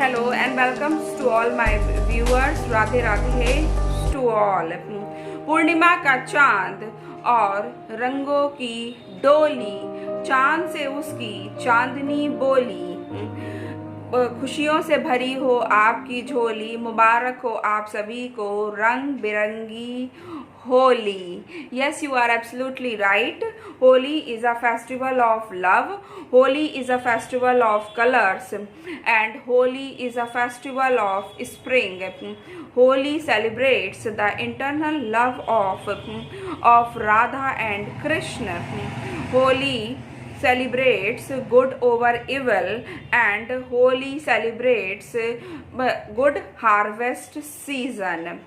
Hello and welcome to all my viewers. Radhe Radhe to all. पूर्णिमा का चांद और रंगों की डोली, चांद से उसकी चांदनी बोली, खुशियों से भरी हो आपकी झोली, मुबारक हो आप सभी को रंग बिरंगी Holi. Yes, you are absolutely right. Holi is a festival of love. Holi is a festival of colors, and Holi is a festival of spring. Holi celebrates the internal love of Radha and Krishna. Holi celebrates good over evil, and Holi celebrates good harvest season.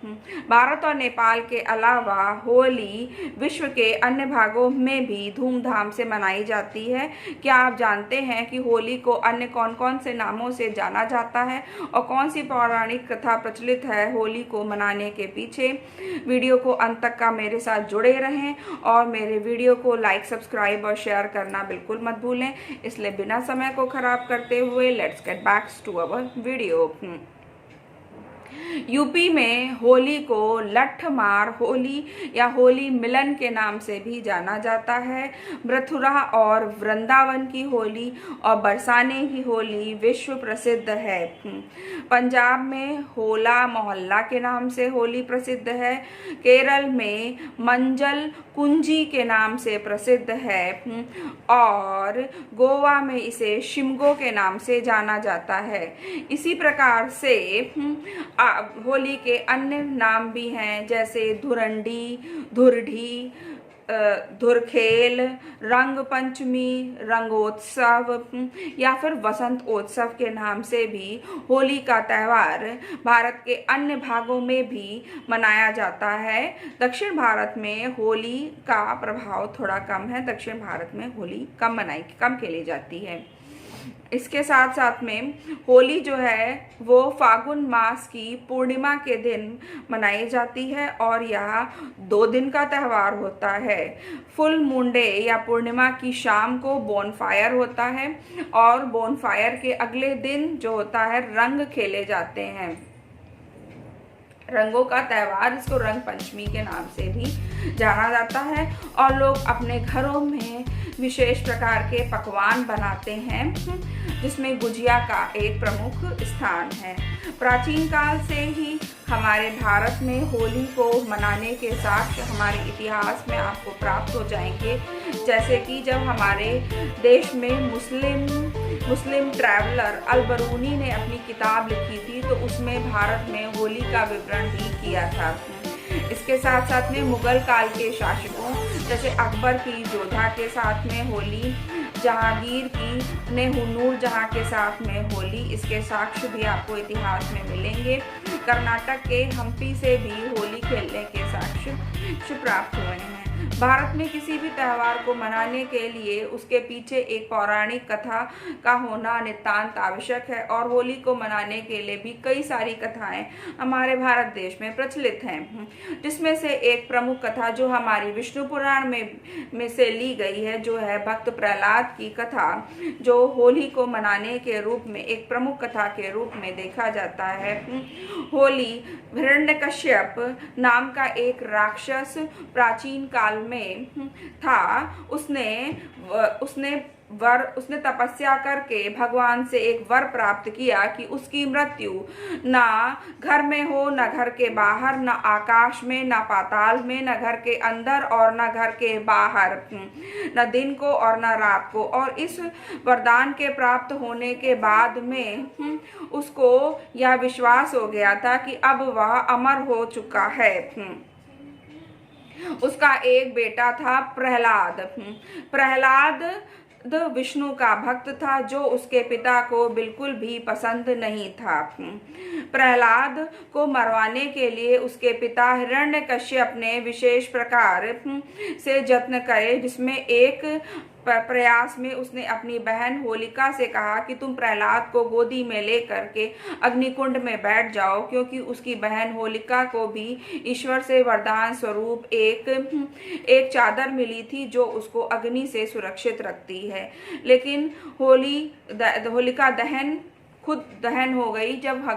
Bharat और नेपाल के अलावा होली विश्व के अन्य भागों में भी धूमधाम से मनाई जाती है। क्या आप जानते हैं कि होली को अन्य कौन कौन से नामों से जाना जाता है और कौन सी पौराणिक कथा प्रचलित है होली को मनाने के पीछे? वीडियो को अंत तक का मेरे साथ जुड़े रहें और मेरे वीडियो को लाइक, सब्सक्राइब और शेयर करना बिल्कुल मत भूलें। इसलिए बिना समय को खराब करते हुए let's get back to our video. UP में होली को लठमार होली या होली मिलन के नाम से भी जाना जाता है। मथुरा और वृंदावन की होली और बरसाने की होली विश्व प्रसिद्ध है। पंजाब में होला मोहल्ला के नाम से होली प्रसिद्ध है। केरल में मंजल कुंजी के नाम से प्रसिद्ध है और गोवा में इसे शिमगो के नाम से जाना जाता है। इसी प्रकार से होली के अन्य नाम भी हैं, जैसे धुरंडी, धुरढी, धुरखेल, रंग पंचमी, रंगोत्सव या फिर वसंत उत्सव के नाम से भी होली का त्यौहार भारत के अन्य भागों में भी मनाया जाता है। दक्षिण भारत में होली का प्रभाव थोड़ा कम है। दक्षिण भारत में होली कम खेली जाती है। इसके साथ साथ में होली जो है वो फागुन मास की पूर्णिमा के दिन मनाई जाती है और यह 2 दिन का त्यौहार होता है। फुल मून-डे या पूर्णिमा की शाम को बोनफायर होता है और बोनफायर के अगले दिन जो होता है रंग खेले जाते हैं। रंगों का त्यौहार, इसको रंग पंचमी के नाम से भी जाना जाता है और लोग अपने घरों में विशेष प्रकार के पकवान बनाते हैं, जिसमें गुजिया का एक प्रमुख स्थान है। प्राचीन काल से ही हमारे भारत में होली को मनाने के साथ हमारे इतिहास में आपको प्राप्त हो जाएंगे, जैसे कि जब हमारे देश में मुस्लिम ट्रैवलर अल-बरूनी ने अपनी किताब लिखी थी तो उसमें भारत में होली का विवरण भी किया था। इसके साथ साथ में मुगल काल के शासकों जैसे अकबर की जोधा के साथ में होली, जहांगीर की ने नूर जहां के साथ में होली, इसके साक्ष्य भी आपको इतिहास में मिलेंगे। कर्नाटक के हम्पी से भी होली खेलने के साक्ष्य प्राप्त हुए हैं। भारत में किसी भी त्यौहार को मनाने के लिए उसके पीछे एक पौराणिक कथा का होना नितांत आवश्यक है और होली को मनाने के लिए भी कई सारी कथाएं हमारे भारत देश में प्रचलित हैं, जिसमें से एक प्रमुख कथा जो हमारी विष्णु पुराण में से ली गई है, जो है भक्त प्रहलाद की कथा, जो होली को मनाने के रूप में एक प्रमुख कथा के रूप में देखा जाता है। होली हिरण्यकश्यप नाम का एक राक्षस प्राचीन काल में था। उसने तपस्या करके भगवान से एक वर प्राप्त किया कि उसकी मृत्यु ना घर में हो, ना घर के बाहर, ना आकाश में, ना पाताल में, ना घर के अंदर और ना घर के बाहर, ना दिन को और ना रात को। और इस वरदान के प्राप्त होने के बाद में उसको यह विश्वास हो गया था कि अब वह अमर हो चुका है। उसका एक बेटा था प्रहलाद विष्णु का भक्त था, जो उसके पिता को बिल्कुल भी पसंद नहीं था। प्रहलाद को मरवाने के लिए उसके पिता हिरण्यकश्यप ने विशेष प्रकार से यत्न करे, जिसमें एक प्रयास में उसने अपनी बहन होलिका से कहा कि तुम प्रहलाद को गोदी में लेकर के अग्निकुंड में बैठ जाओ, क्योंकि उसकी बहन होलिका को भी ईश्वर से वरदान स्वरूप एक चादर मिली थी जो उसको अग्नि से सुरक्षित रखती है। लेकिन होलिका दहन खुद दहन हो गई। जब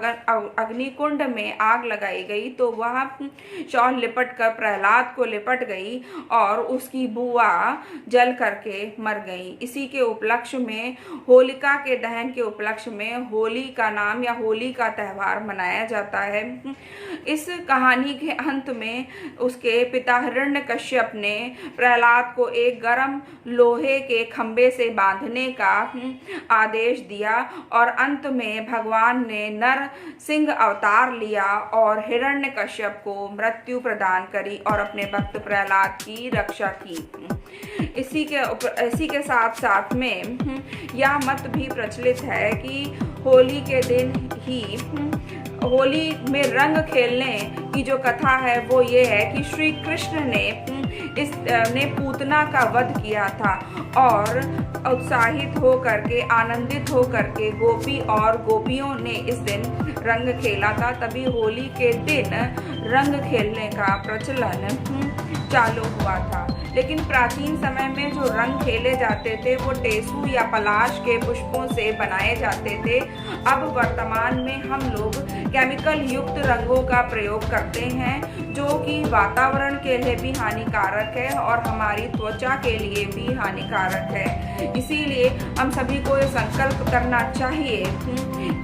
अग्निकुंड में आग लगाई गई तो वह शॉल लिपट कर प्रहलाद को लिपट गई और उसकी बुआ जल करके मर गई। इसी के उपलक्ष्य में, होलिका के दहन के उपलक्ष्य में होली का नाम या होली का त्यौहार मनाया जाता है। इस कहानी के अंत में उसके पिता हिरण्यकश्यप ने प्रहलाद को एक गर्म लोहे के खंभे से बांधने का आदेश दिया और अंत में भगवान ने नर सिंह अवतार लिया और हिरण्यकश्यप को मृत्यु प्रदान करी और अपने भक्त प्रहलाद की रक्षा की। इसी के साथ साथ में यह मत भी प्रचलित है कि होली के दिन ही होली में रंग खेलने की जो कथा है वो ये है कि श्री कृष्ण ने पूतना का वध किया था और उत्साहित हो करके, आनंदित हो करके गोपी और गोपियों ने इस दिन रंग खेला था। तभी होली के दिन रंग खेलने का प्रचलन चालू हुआ था। लेकिन प्राचीन समय में जो रंग खेले जाते थे वो टेसू या पलाश के पुष्पों से बनाए जाते थे। अब वर्तमान में हम लोग केमिकल युक्त रंगों का प्रयोग करते हैं जो कि वातावरण के लिए भी हानिकारक है और हमारी त्वचा के लिए भी हानिकारक है। इसीलिए हम सभी को ये संकल्प करना चाहिए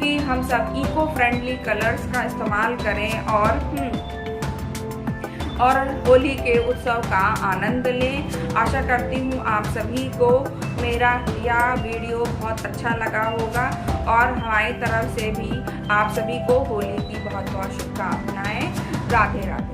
कि हम सब इको फ्रेंडली कलर्स का इस्तेमाल करें और होली के उत्सव का आनंद लें। आशा करती हूँ आप सभी को मेरा यह वीडियो बहुत अच्छा लगा होगा और हमारी तरफ से भी आप सभी को होली की बहुत बहुत शुभकामनाएं। राधे राधे।